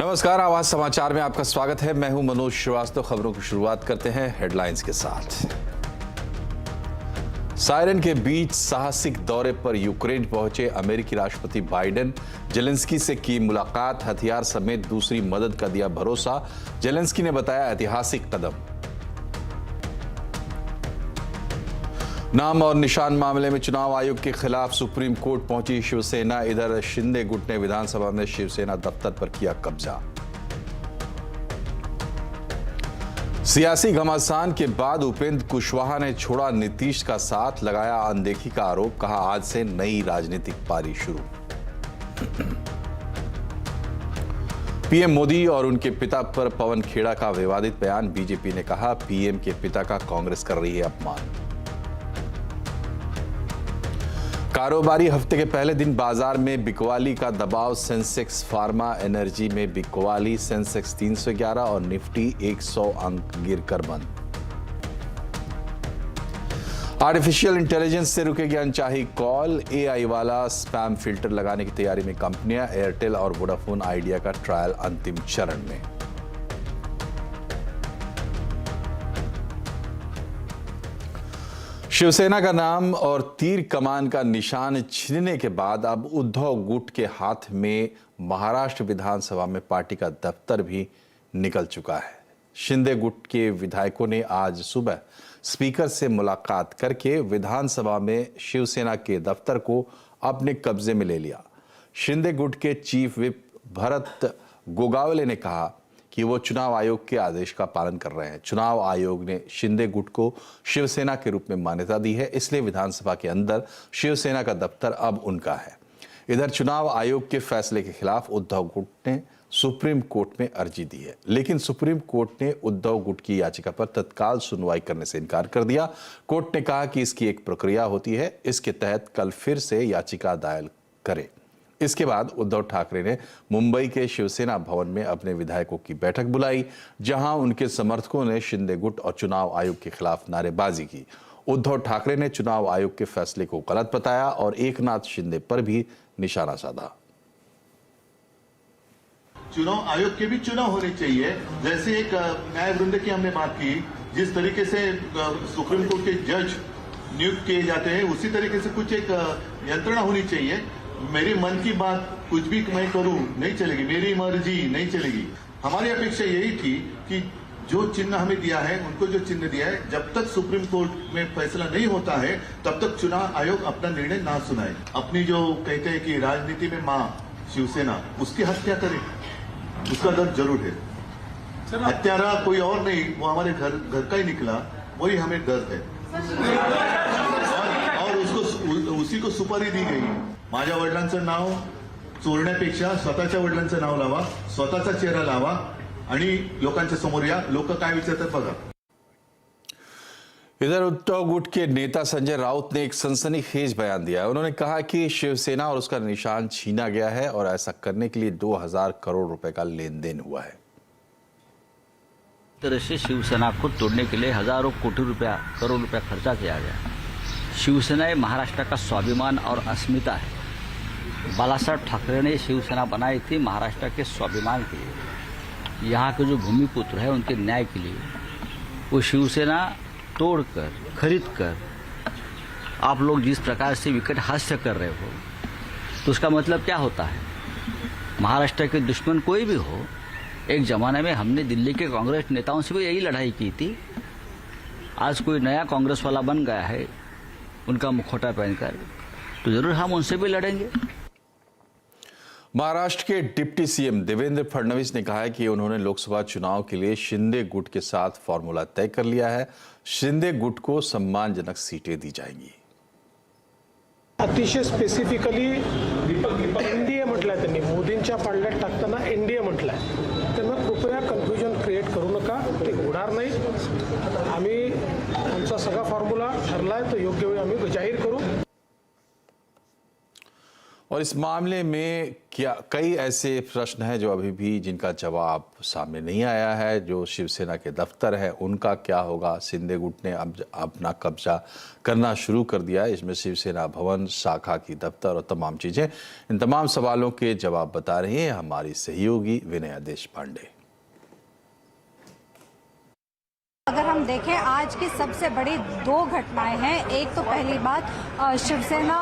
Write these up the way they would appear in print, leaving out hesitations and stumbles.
नमस्कार, आवाज समाचार में आपका स्वागत है। मैं हूं मनोज श्रीवास्तव। खबरों की शुरुआत करते हैं हेडलाइंस के साथ। सायरन के बीच साहसिक दौरे पर यूक्रेन पहुंचे अमेरिकी राष्ट्रपति बाइडेन। जेलेंस्की से की मुलाकात, हथियार समेत दूसरी मदद का दिया भरोसा। जेलेंस्की ने बताया ऐतिहासिक कदम। नाम और निशान मामले में चुनाव आयोग के खिलाफ सुप्रीम कोर्ट पहुंची शिवसेना। इधर शिंदे गुट ने विधानसभा में शिवसेना दफ्तर पर किया कब्जा। सियासी घमासान के बाद उपेंद्र कुशवाहा ने छोड़ा नीतीश का साथ, लगाया अनदेखी का आरोप। कहा आज से नई राजनीतिक पारी शुरू। पीएम मोदी और उनके पिता पर पवन खेड़ा का विवादित बयान। बीजेपी ने कहा पीएम के पिता का कांग्रेस कर रही है अपमान। कारोबारी हफ्ते के पहले दिन बाजार में बिकवाली का दबाव। सेंसेक्स फार्मा एनर्जी में बिकवाली। सेंसेक्स 311 और निफ्टी 100 अंक गिरकर बंद। आर्टिफिशियल इंटेलिजेंस से रुकेगी अनचाही कॉल। एआई वाला स्पैम फिल्टर लगाने की तैयारी में कंपनियां। एयरटेल और वोडाफोन आइडिया का ट्रायल अंतिम चरण में। शिवसेना का नाम और तीर कमान का निशान छीनने के बाद अब उद्धव गुट के हाथ में महाराष्ट्र विधानसभा में पार्टी का दफ्तर भी निकल चुका है। शिंदे गुट के विधायकों ने आज सुबह स्पीकर से मुलाकात करके विधानसभा में शिवसेना के दफ्तर को अपने कब्जे में ले लिया। शिंदे गुट के चीफ विप भरत गोगावले ने कहा कि वो चुनाव आयोग के आदेश का पालन कर रहे हैं। चुनाव आयोग ने शिंदे गुट को शिवसेना के रूप में मान्यता दी है, इसलिए विधानसभा के अंदर शिवसेना का दफ्तर अब उनका है। इधर चुनाव आयोग के फैसले के खिलाफ उद्धव गुट ने सुप्रीम कोर्ट में अर्जी दी है, लेकिन सुप्रीम कोर्ट ने उद्धव गुट की याचिका पर तत्काल सुनवाई करने से इनकार कर दिया। कोर्ट ने कहा कि इसकी एक प्रक्रिया होती है, इसके तहत कल फिर से याचिका दायर करें। इसके बाद उद्धव ठाकरे ने मुंबई के शिवसेना भवन में अपने विधायकों की बैठक बुलाई, जहां उनके समर्थकों ने शिंदे गुट और चुनाव आयोग के खिलाफ नारेबाजी की। उद्धव ठाकरे ने चुनाव आयोग के फैसले को गलत बताया और एकनाथ शिंदे पर भी निशाना साधा। चुनाव आयोग के भी चुनाव होने चाहिए। जैसे एक न्याय वृंद की हमने बात की, जिस तरीके से सुप्रीम कोर्ट के जज नियुक्त किए जाते हैं, उसी तरीके से कुछ एक यंत्रणा होनी चाहिए। मेरी मन की बात कुछ भी मैं करूं नहीं चलेगी, मेरी मर्जी नहीं चलेगी। हमारी अपेक्षा यही थी कि जो चिन्ह हमें दिया है, उनको जो चिन्ह दिया है, जब तक सुप्रीम कोर्ट में फैसला नहीं होता है तब तक चुनाव आयोग अपना निर्णय ना सुनाए। अपनी जो कहते हैं कि राजनीति में मां शिवसेना, उसकी हत्या करे, उसका दर्द जरूर है। हत्यारा कोई और नहीं, वो हमारे घर का ही निकला, वही हमें दर्द है और उसको उसी को सुपारी दी गई। माझ्या वडिलांचं नाव चोरण्यापेक्षा स्वतःच्या वडिलांचं नाव लावा, स्वतःचा चेहरा लावा आणि लोकांच्या समोर या। लोक काय विचारतात बघा। इधर उद्धव गुट के नेता संजय राउत ने एक सनसनीखेज बयान दिया है। उन्होंने कहा कि शिवसेना और उसका निशान छीना गया है और ऐसा करने के लिए 2000 करोड़ रुपए का लेन देन हुआ है। तरह से शिवसेना को तोड़ने के लिए हजारों करोड़ रुपया खर्चा किया गया। शिवसेना ये महाराष्ट्र का स्वाभिमान और अस्मिता है। बालासाहेब ठाकरे ने शिवसेना बनाई थी महाराष्ट्र के स्वाभिमान के लिए, यहाँ के जो भूमिपुत्र है उनके न्याय के लिए। वो शिवसेना तोड़कर, खरीदकर आप लोग जिस प्रकार से विकट हास्य कर रहे हो, तो उसका मतलब क्या होता है? महाराष्ट्र के दुश्मन कोई भी हो, एक जमाने में हमने दिल्ली के कांग्रेस नेताओं से भी यही लड़ाई की थी। आज कोई नया कांग्रेस वाला बन गया है उनका मुखौटा पहनकर, तो जरूर हम उनसे भी लड़ेंगे। महाराष्ट्र के डिप्टी सीएम देवेंद्र फडणवीस ने कहा है कि उन्होंने लोकसभा चुनाव के लिए शिंदे गुट के साथ फॉर्मूला तय कर लिया है। शिंदे गुट को सम्मानजनक सीटें दी जाएंगी। अतिशय स्पेसिफिकली एनडीए म्हटलंय त्यांनी, मोदींच्या पाळण्यात टाकताना एनडीए म्हटलंय। त्यांना कृपया कन्फ्युजन क्रिएट करू नका, ते होणार नाही। आम्ही आमचा सगळा फॉर्म्युला ठरलाय, तो योग्य वेळी आम्ही जाहीर करू। और इस मामले में क्या कई ऐसे प्रश्न हैं जो अभी भी जिनका जवाब सामने नहीं आया है। जो शिवसेना के दफ्तर है उनका क्या होगा। शिंदे गुट ने अब अपना कब्जा करना शुरू कर दिया है। इसमें शिवसेना भवन, शाखा की दफ्तर और तमाम चीजें। इन तमाम सवालों के जवाब बता रही हैं हमारी सहयोगी विनया देशपांडे। अगर हम देखें आज की सबसे बड़ी दो घटनाएं हैं। एक तो पहली बात शिवसेना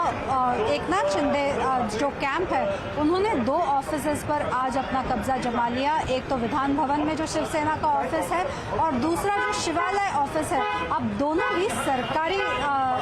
एकनाथ शिंदे जो कैंप है उन्होंने दो ऑफिसेज पर आज अपना कब्जा जमा लिया। एक तो विधान भवन में जो शिवसेना का ऑफिस है और दूसरा जो शिवालय ऑफिस है। अब दोनों ही सरकारी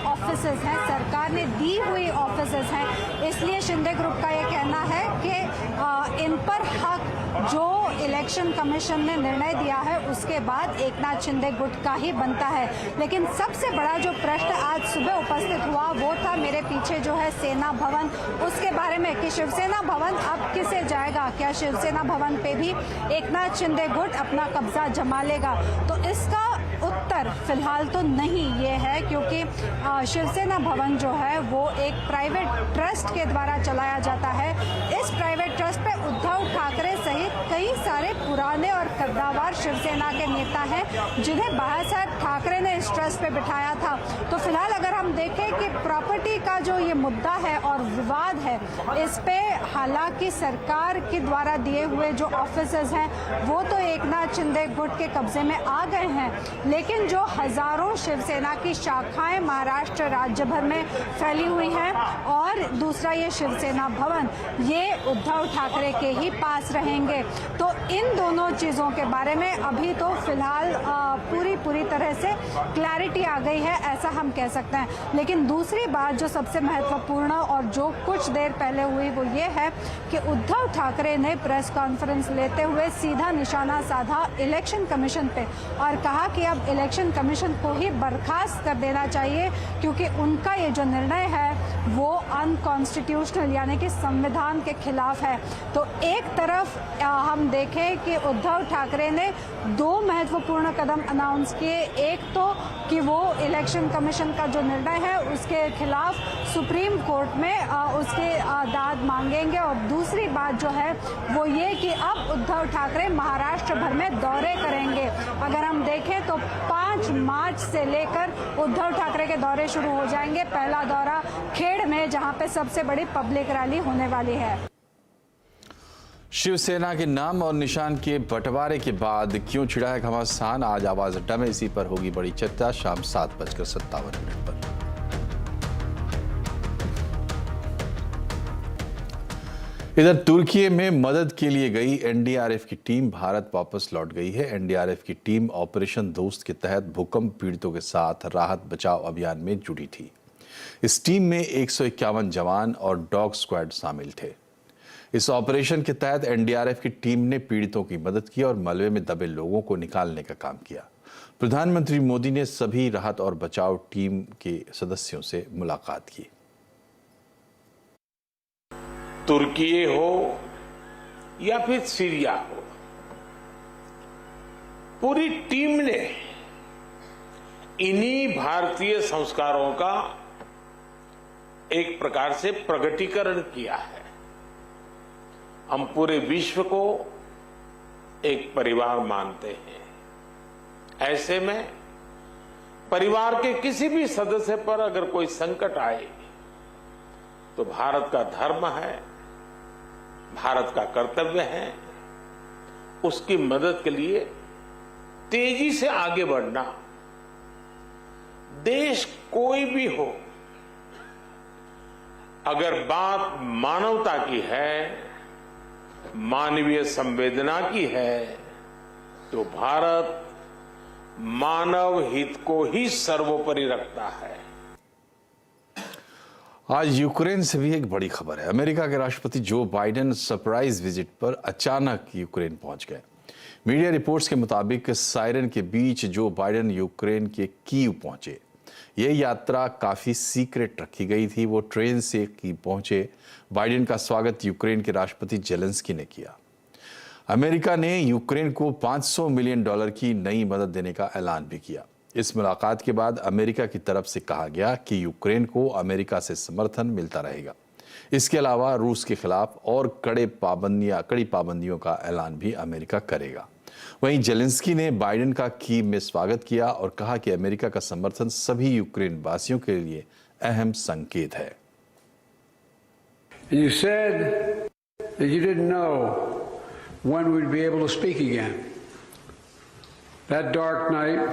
ऑफिसेज हैं, सरकार ने दी हुई ऑफिसेज हैं। इसलिए शिंदे ग्रुप का ये कहना है कि इन पर हक जो इलेक्शन कमीशन ने निर्णय दिया है उसके बाद एकनाथ शिंदे गुट का ही बनता है। लेकिन सबसे बड़ा जो प्रश्न आज सुबह उपस्थित हुआ वो था मेरे पीछे जो है सेना भवन, उसके बारे में कि शिवसेना भवन अब किसे जाएगा। क्या शिवसेना भवन पे भी एकनाथ शिंदे गुट अपना कब्जा जमा लेगा? तो इसका उत्तर फिलहाल तो नहीं ये है, क्योंकि शिवसेना भवन जो है वो एक प्राइवेट ट्रस्ट के द्वारा चलाया जाता है। इस प्राइवेट ट्रस्ट पे उद्धव ठाकरे सहित कई सारे पुराने और कद्दावर शिवसेना के नेता हैं जिन्हें बाला साहब ठाकरे ने इस ट्रस्ट पे बिठाया था। तो फिलहाल अगर हम देखें कि प्रॉपर्टी का जो ये मुद्दा है और विवाद है, इस पे हालांकि सरकार के द्वारा दिए हुए जो ऑफिसेज हैं वो तो एकनाथ शिंदे गुट के कब्जे में आ गए हैं, लेकिन जो हजारों शिवसेना की शाखाएं महाराष्ट्र राज्य भर में फैली हुई हैं और दूसरा ये शिवसेना भवन, ये उद्धव ठाकरे के ही पास रहेंगे। तो इन दोनों चीजों के बारे में अभी तो फिलहाल पूरी तरह से क्लैरिटी आ गई है, ऐसा हम कह सकते हैं। लेकिन दूसरी बात जो सबसे महत्वपूर्ण और जो कुछ देर पहले हुई वो ये है कि उद्धव ठाकरे ने प्रेस कॉन्फ्रेंस लेते हुए सीधा निशाना साधा इलेक्शन कमीशन पे और कहा कि अब इलेक्शन कमीशन को ही बर्खास्त कर देना चाहिए, क्योंकि उनका ये जो निर्णय है वो अनकॉन्स्टिट्यूशनल यानी कि संविधान के खिलाफ है। तो एक तरफ हम देखें कि उद्धव ठाकरे ने दो महत्वपूर्ण कदम अनाउंस किए। एक तो कि वो इलेक्शन कमीशन का जो निर्णय है उसके खिलाफ सुप्रीम कोर्ट में उसके दाद मांगेंगे, और दूसरी बात जो है वो ये कि अब उद्धव ठाकरे महाराष्ट्र भर में दौरे करेंगे। अगर हम देखें तो 5 मार्च से लेकर उद्धव ठाकरे के दौरे शुरू हो जाएंगे। पहला दौरा खेड़ में, जहां पे सबसे बड़ी पब्लिक रैली होने वाली है। शिवसेना के नाम और निशान के बंटवारे के बाद क्यों छिड़ा है घमासान, आज आवाज अड्डा में इसी पर होगी बड़ी चर्चा शाम 7:57 पर। इधर तुर्की में मदद के लिए गई एनडीआरएफ की टीम भारत वापस लौट गई है। एनडीआरएफ की टीम ऑपरेशन दोस्त के तहत भूकंप पीड़ितों के साथ राहत बचाव अभियान में जुटी थी। इस टीम में 151 जवान और डॉग स्क्वाड शामिल थे। इस ऑपरेशन के तहत एनडीआरएफ की टीम ने पीड़ितों की मदद की और मलबे में दबे लोगों को निकालने का काम किया। प्रधानमंत्री मोदी ने सभी राहत और बचाव टीम के सदस्यों से मुलाकात की। तुर्की हो या फिर सीरिया हो, पूरी टीम ने इन्हीं भारतीय संस्कारों का एक प्रकार से प्रकटीकरण किया है। हम पूरे विश्व को एक परिवार मानते हैं। ऐसे में परिवार के किसी भी सदस्य पर अगर कोई संकट आए तो भारत का धर्म है, भारत का कर्तव्य है उसकी मदद के लिए तेजी से आगे बढ़ना। देश कोई भी हो, अगर बात मानवता की है, मानवीय संवेदना की है, तो भारत मानव हित को ही सर्वोपरि रखता है। आज यूक्रेन से भी एक बड़ी खबर है। अमेरिका के राष्ट्रपति जो बाइडेन सरप्राइज विजिट पर अचानक यूक्रेन पहुंच गए। मीडिया रिपोर्ट्स के मुताबिक सायरन के बीच जो बाइडेन यूक्रेन के कीव पहुंचे। यह यात्रा काफी सीक्रेट रखी गई थी। वो ट्रेन से कीव पहुंचे। बाइडेन का स्वागत यूक्रेन के राष्ट्रपति जेलेंस्की ने किया। अमेरिका ने यूक्रेन को $500 मिलियन की नई मदद देने का ऐलान भी किया। इस मुलाकात के बाद अमेरिका की तरफ से कहा गया कि यूक्रेन को अमेरिका से समर्थन मिलता रहेगा। इसके अलावा रूस के खिलाफ और कड़ी पाबंदियों का ऐलान भी अमेरिका करेगा। वहीं जेलेंस्की ने बाइडेन का कीव में स्वागत किया और कहा कि अमेरिका का समर्थन सभी यूक्रेन वासियों के लिए अहम संकेत है। You said that you didn't know when we'd be able to speak again. That dark night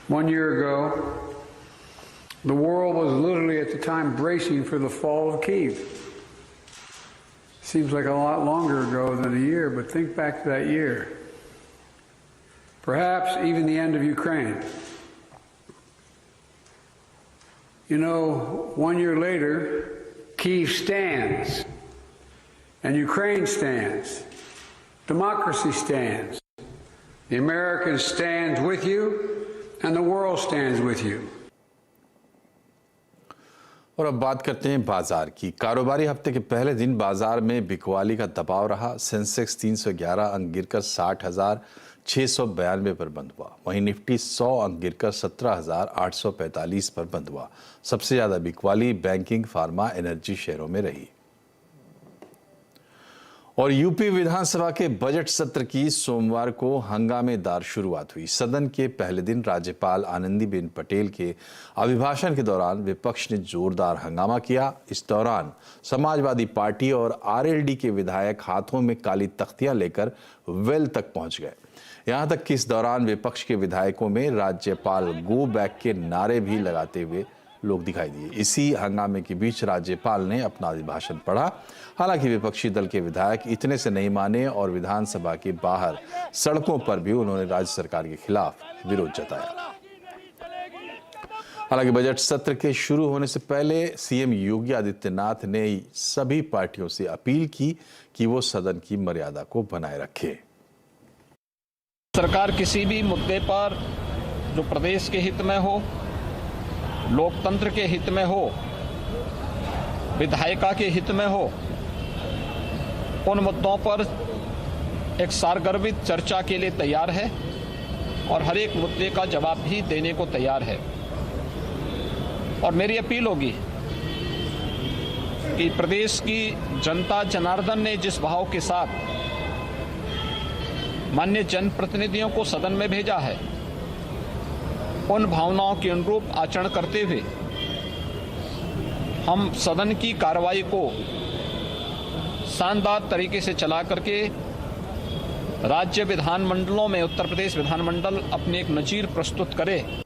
1 year ago, the world was literally at the time bracing for the fall of Kyiv. Seems like a lot longer ago than a year, but think back to that year. Perhaps even the end of Ukraine. You know, 1 year later, Kyiv stands, and Ukraine stands. Democracy stands. The Americans stand with you, and the world stands with you. और अब बात करते हैं बाजार की। कारोबारी हफ्ते के पहले दिन बाजार में बिकवाली का दबाव रहा। सेंसेक्स 311 अंक गिरकर 60,692 पर बंद हुआ। वहीं निफ्टी 100 अंक गिरकर 17,845 पर बंद हुआ। सबसे ज्यादा बिकवाली बैंकिंग, फार्मा, एनर्जी शेयरों में रही। और यूपी विधानसभा के बजट सत्र की सोमवार को हंगामेदार शुरुआत हुई। सदन के पहले दिन राज्यपाल आनंदीबेन पटेल के अभिभाषण के दौरान विपक्ष ने जोरदार हंगामा किया। इस दौरान समाजवादी पार्टी और आरएलडी के विधायक हाथों में काली तख्तियां लेकर वेल तक पहुंच गए। यहां तक कि इस दौरान विपक्ष के विधायकों में राज्यपाल गो बैक के नारे भी लगाते हुए लोग दिखाई दिए। इसी हंगामे के बीच राज्यपाल ने अपना अभिभाषण पढ़ा। हालांकि विपक्षी दल के विधायक इतने से नहीं माने और विधानसभा के बाहर सड़कों पर भी उन्होंने राज्य सरकार के खिलाफ विरोध जताया। हालांकि बजट सत्र के शुरू होने से पहले सीएम योगी आदित्यनाथ ने सभी पार्टियों से अपील की कि वो सदन की मर्यादा को बनाए रखें। सरकार किसी भी मुद्दे पर जो प्रदेश के हित में हो, लोकतंत्र के हित में हो, विधायिका के हित में हो, उन मुद्दों पर एक सारगर्भित चर्चा के लिए तैयार है और हर एक मुद्दे का जवाब भी देने को तैयार है। और मेरी अपील होगी कि प्रदेश की जनता जनार्दन ने जिस भाव के साथ माननीय जनप्रतिनिधियों को सदन में भेजा है, उन भावनाओं के अनुरूप आचरण करते हुए हम सदन की कार्रवाई को शानदार तरीके से चला करके राज्य विधानमंडलों में उत्तर प्रदेश विधानमंडल अपनी एक नजीर प्रस्तुत करे।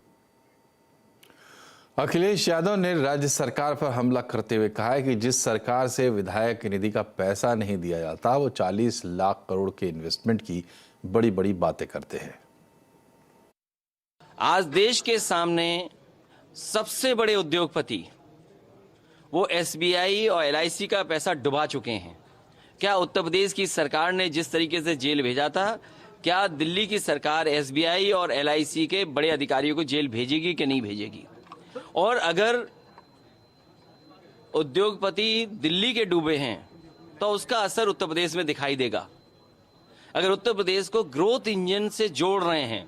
अखिलेश यादव ने राज्य सरकार पर हमला करते हुए कहा है कि जिस सरकार से विधायक निधि का पैसा नहीं दिया जाता वो 40 लाख करोड़ के इन्वेस्टमेंट की बड़ी बड़ी बातें करते हैं। आज देश के सामने सबसे बड़े उद्योगपति वो एसबीआई और एलआईसी का पैसा डुबा चुके हैं। क्या उत्तर प्रदेश की सरकार ने जिस तरीके से जेल भेजा था, क्या दिल्ली की सरकार एसबीआई और एलआईसी के बड़े अधिकारियों को जेल भेजेगी कि नहीं भेजेगी? और अगर उद्योगपति दिल्ली के डूबे हैं तो उसका असर उत्तर प्रदेश में दिखाई देगा। अगर उत्तर प्रदेश को ग्रोथ इंजन से जोड़ रहे हैं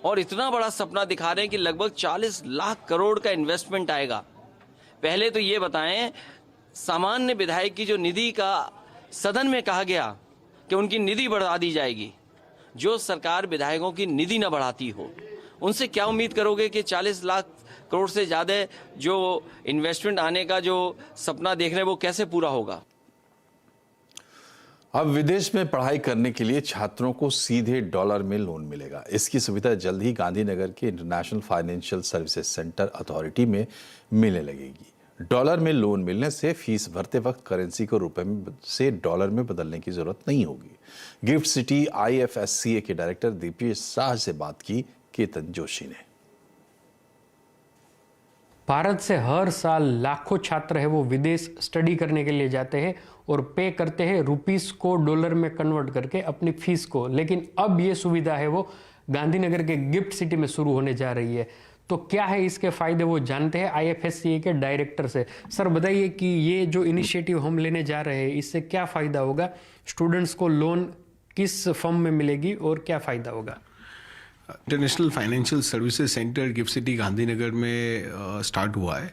और इतना बड़ा सपना दिखा रहे हैं कि लगभग 40 लाख करोड़ का इन्वेस्टमेंट आएगा, पहले तो ये बताएं, सामान्य विधायक की जो निधि का सदन में कहा गया कि उनकी निधि बढ़ा दी जाएगी, जो सरकार विधायकों की निधि न बढ़ाती हो, उनसे क्या उम्मीद करोगे कि 40 लाख करोड़ से ज़्यादा जो इन्वेस्टमेंट आने का जो सपना देख रहे हैं वो कैसे पूरा होगा? अब विदेश में पढ़ाई करने के लिए छात्रों को सीधे डॉलर में लोन मिलेगा। इसकी सुविधा जल्द ही गांधीनगर के international financial services centre authority में मिलने लगेगी। डॉलर में लोन मिलने से फीस भरते वक्त करेंसी को रुपए से डॉलर में बदलने की जरूरत नहीं होगी। गिफ्ट सिटी IFSCA के डायरेक्टर दीपेश शाह से बात की केतन जोशी ने। भारत से हर साल लाखों छात्र है वो विदेश स्टडी करने के लिए जाते हैं और पे करते हैं रुपीस को डॉलर में कन्वर्ट करके अपनी फीस को। लेकिन अब ये सुविधा है वो गांधीनगर के गिफ्ट सिटी में शुरू होने जा रही है। तो क्या है इसके फायदे वो जानते हैं IFSCA के डायरेक्टर से। सर बताइए कि ये जो इनिशिएटिव हम लेने जा रहे हैं इससे क्या फ़ायदा होगा, स्टूडेंट्स को लोन किस फॉर्म में मिलेगी और क्या फ़ायदा होगा? International financial services centre gift city Gandhinagar में स्टार्ट हुआ है।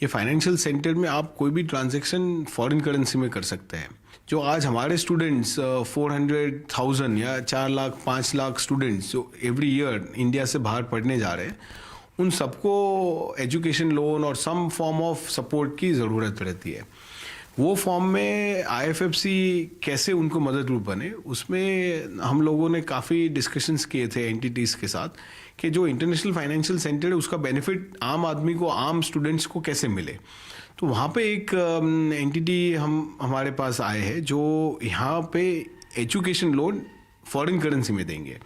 ये फाइनेंशियल सेंटर में आप कोई भी ट्रांजैक्शन फॉरेन करेंसी में कर सकते हैं। जो आज हमारे स्टूडेंट्स 400,000 या 4 लाख 5 लाख स्टूडेंट्स जो एवरी ईयर इंडिया से बाहर पढ़ने जा रहे हैं, उन सबको एजुकेशन लोन और सम फॉर्म ऑफ सपोर्ट की ज़रूरत रहती है। वो फॉर्म में IFFC कैसे उनको मदद रूप बने, उसमें हम लोगों ने काफ़ी डिस्कशंस किए थे एंटिटीज़ के साथ कि जो इंटरनेशनल फाइनेंशियल सेंटर है उसका बेनिफिट आम आदमी को, आम स्टूडेंट्स को कैसे मिले। तो वहाँ पे एक एंटिटी हमारे पास आए हैं जो यहाँ पे एजुकेशन लोन फॉरेन करेंसी में देंगे।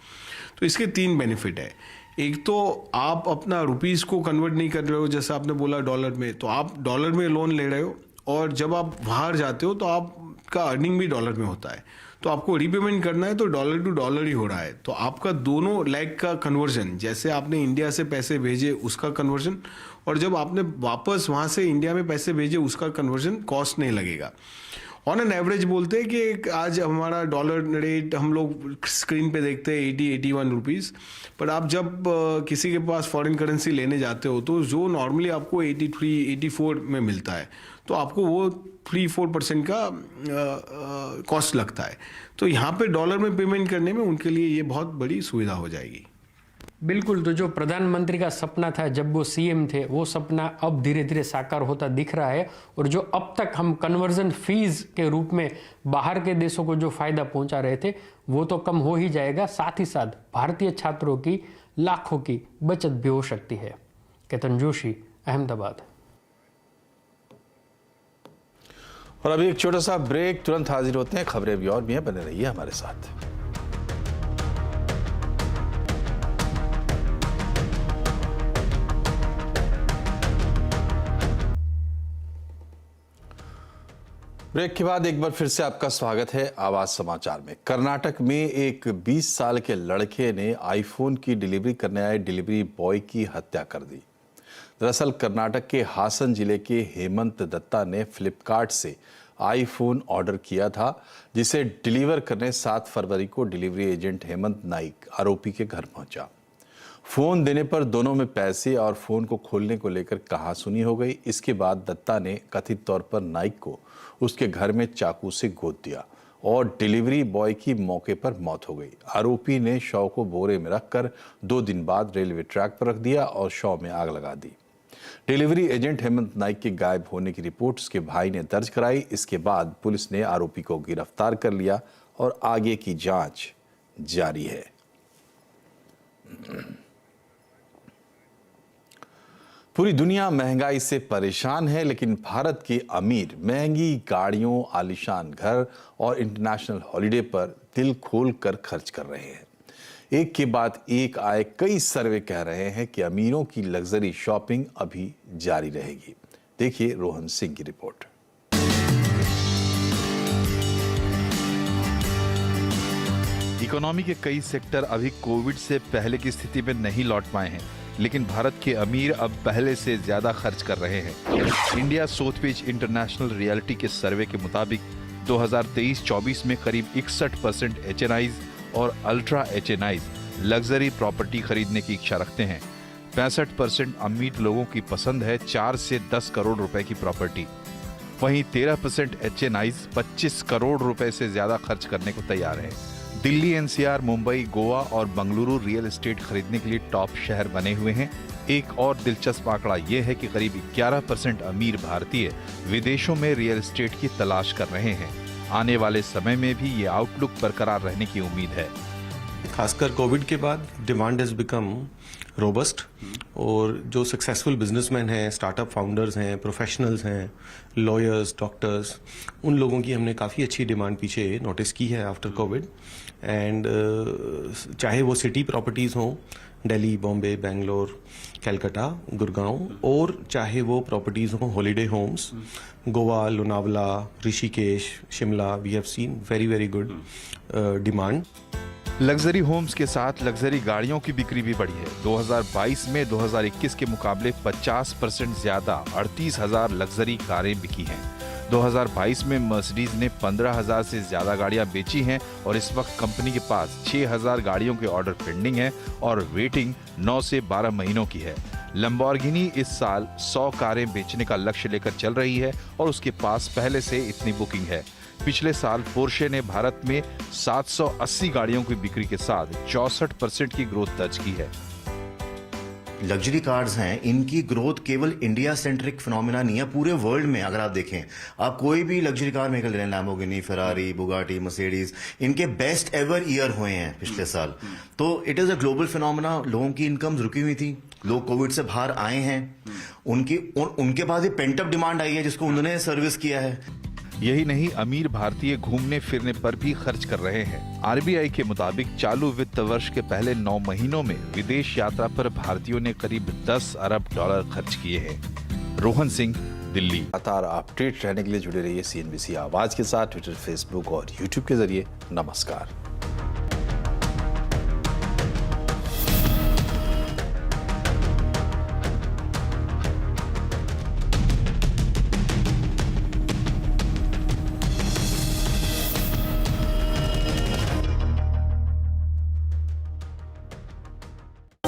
तो इसके 3 बेनिफिट है। एक तो आप अपना रुपीज़ को कन्वर्ट नहीं कर रहे हो, जैसा आपने बोला डॉलर में, तो आप डॉलर में लोन ले रहे हो और जब आप बाहर जाते हो तो आपका अर्निंग भी डॉलर में होता है, तो आपको रीपेमेंट करना है तो डॉलर टू डॉलर ही हो रहा है। तो आपका दोनों लेग का कन्वर्जन, जैसे आपने इंडिया से पैसे भेजे उसका कन्वर्जन, और जब आपने वापस वहाँ से इंडिया में पैसे भेजे उसका कन्वर्जन कॉस्ट नहीं लगेगा। ऑन एन एवरेज बोलते हैं कि आज हमारा डॉलर रेट हम लोग स्क्रीन पे देखते हैं 80-81 रुपीज़, पर आप जब किसी के पास फॉरेन करेंसी लेने जाते हो तो जो नॉर्मली आपको 83-84 में मिलता है, तो आपको वो 3-4% का कॉस्ट लगता है। तो यहाँ पे डॉलर में पेमेंट करने में उनके लिए ये बहुत बड़ी सुविधा हो जाएगी। बिल्कुल, तो जो प्रधानमंत्री का सपना था जब वो CM थे, वो सपना अब धीरे धीरे साकार होता दिख रहा है। और जो अब तक हम कन्वर्जन फीस के रूप में बाहर के देशों को जो फायदा पहुंचा रहे थे वो तो कम हो ही जाएगा, साथ ही साथ भारतीय छात्रों की लाखों की बचत भी हो सकती है। केतन जोशी, अहमदाबाद। और अभी एक छोटा सा ब्रेक, तुरंत हाजिर होते हैं। खबरें भी और भी हैं, बने रहिए हमारे साथ। ब्रेक के बाद एक बार फिर से आपका स्वागत है आवाज समाचार में। कर्नाटक में एक 20 साल के लड़के ने आईफोन की डिलीवरी करने आए डिलीवरी बॉय की हत्या कर दी। दरअसल कर्नाटक के हासन जिले के हेमंत दत्ता ने फ्लिपकार्ट से आईफोन ऑर्डर किया था, जिसे डिलीवर करने 7 फरवरी को डिलीवरी एजेंट हेमंत नाइक आरोपी के घर पहुंचा। फोन देने पर दोनों में पैसे और फोन को खोलने को लेकर कहासुनी हो गई। इसके बाद दत्ता ने कथित तौर पर नाइक को उसके घर में चाकू से गोद दिया और डिलीवरी बॉय की मौके पर मौत हो गई। आरोपी ने शव को बोरे में रखकर 2 दिन बाद रेलवे ट्रैक पर रख दिया और शव में आग लगा दी। डिलीवरी एजेंट हेमंत नाइक के गायब होने की रिपोर्ट उसके भाई ने दर्ज कराई। इसके बाद पुलिस ने आरोपी को गिरफ्तार कर लिया और आगे की जांच जारी है। पूरी दुनिया महंगाई से परेशान है, लेकिन भारत के अमीर महंगी गाड़ियों, आलीशान घर और इंटरनेशनल हॉलिडे पर दिल खोल कर खर्च कर रहे हैं। एक के बाद एक आए कई सर्वे कह रहे हैं कि अमीरों की लग्जरी शॉपिंग अभी जारी रहेगी। देखिए रोहन सिंह की रिपोर्ट। इकोनॉमी के कई सेक्टर अभी कोविड से पहले की स्थिति में नहीं लौट पाए हैं, लेकिन भारत के अमीर अब पहले से ज्यादा खर्च कर रहे हैं। इंडिया सोथपेज इंटरनेशनल रियलिटी के सर्वे के मुताबिक 2023-24 में करीब 61% HNIs और अल्ट्रा HNIs लग्जरी प्रॉपर्टी खरीदने की इच्छा रखते हैं। 65% अमीर लोगों की पसंद है 4 से 10 करोड़ रुपए की प्रॉपर्टी। वहीं 13% HNIs 25 करोड़ रुपए से ज्यादा खर्च करने को तैयार है। दिल्ली, NCR, मुंबई, गोवा और बंगलुरु रियल एस्टेट खरीदने के लिए टॉप शहर बने हुए हैं। एक और दिलचस्प आंकड़ा यह है कि करीब 11% अमीर भारतीय विदेशों में रियल एस्टेट की तलाश कर रहे हैं। आने वाले समय में भी ये आउटलुक बरकरार रहने की उम्मीद है। खासकर कोविड के बाद डिमांड हैज बिकम रोबस्ट, और जो सक्सेसफुल बिजनेसमैन हैं, स्टार्टअप फाउंडर्स हैं, प्रोफेशनल्स हैं, लॉयर्स, डॉक्टर्स, उन लोगों की हमने काफ़ी अच्छी डिमांड पीछे नोटिस की है आफ्टर कोविड। एंड चाहे वो सिटी प्रॉपर्टीज़ हों, दिल्ली, बॉम्बे, बेंगलोर, कलकत्ता, गुड़गांव, और चाहे वो प्रॉपर्टीज़ हों holiday homes, Goa, Lonavala, Rishikesh, Shimla, we have seen very good demand. Luxury homes के साथ लग्जरी गाड़ियों की बिक्री भी बढ़ी है। 2022 में 2021 के मुकाबले 50% ज्यादा 38,000 लग्जरी कारें बिकी हैं। 2022 में मर्सिडीज ने 15,000 से ज्यादा गाड़ियां बेची हैं और इस वक्त कंपनी के पास 6,000 गाड़ियों के ऑर्डर पेंडिंग है और वेटिंग 9 से 12 महीनों की है। लैम्बोर्गिनी इस साल 100 कारें बेचने का लक्ष्य लेकर चल रही है और उसके पास पहले से इतनी बुकिंग है। पिछले साल पोर्शे ने भारत में 780 गाड़ियों की बिक्री के साथ 64% की ग्रोथ दर्ज की है। लग्जरी कार्स हैं, इनकी ग्रोथ केवल इंडिया सेंट्रिक फिनोमिना नहीं है, पूरे वर्ल्ड में अगर आप देखें, आप कोई भी लग्जरी कार मेकर ले लें, लैम्बोर्गिनी, फेरारी, बुगाटी, मर्सिडीज, इनके बेस्ट एवर ईयर हुए हैं पिछले साल। तो it is a global phenomena. लोगों की इनकम रुकी हुई थी, लोग कोविड से बाहर आए हैं, उनके बाद ये पेंट अप डिमांड आई है जिसको उन्होंने सर्विस किया है। यही नहीं, अमीर भारतीय घूमने फिरने पर भी खर्च कर रहे हैं। आरबीआई के मुताबिक चालू वित्त वर्ष के पहले 9 महीनों में विदेश यात्रा पर भारतीयों ने करीब 10 अरब डॉलर खर्च किए हैं। रोहन सिंह, दिल्ली। लगातार अपडेट रहने के लिए जुड़े रहिए CNBC आवाज के साथ, ट्विटर, फेसबुक और यूट्यूब के जरिए। नमस्कार।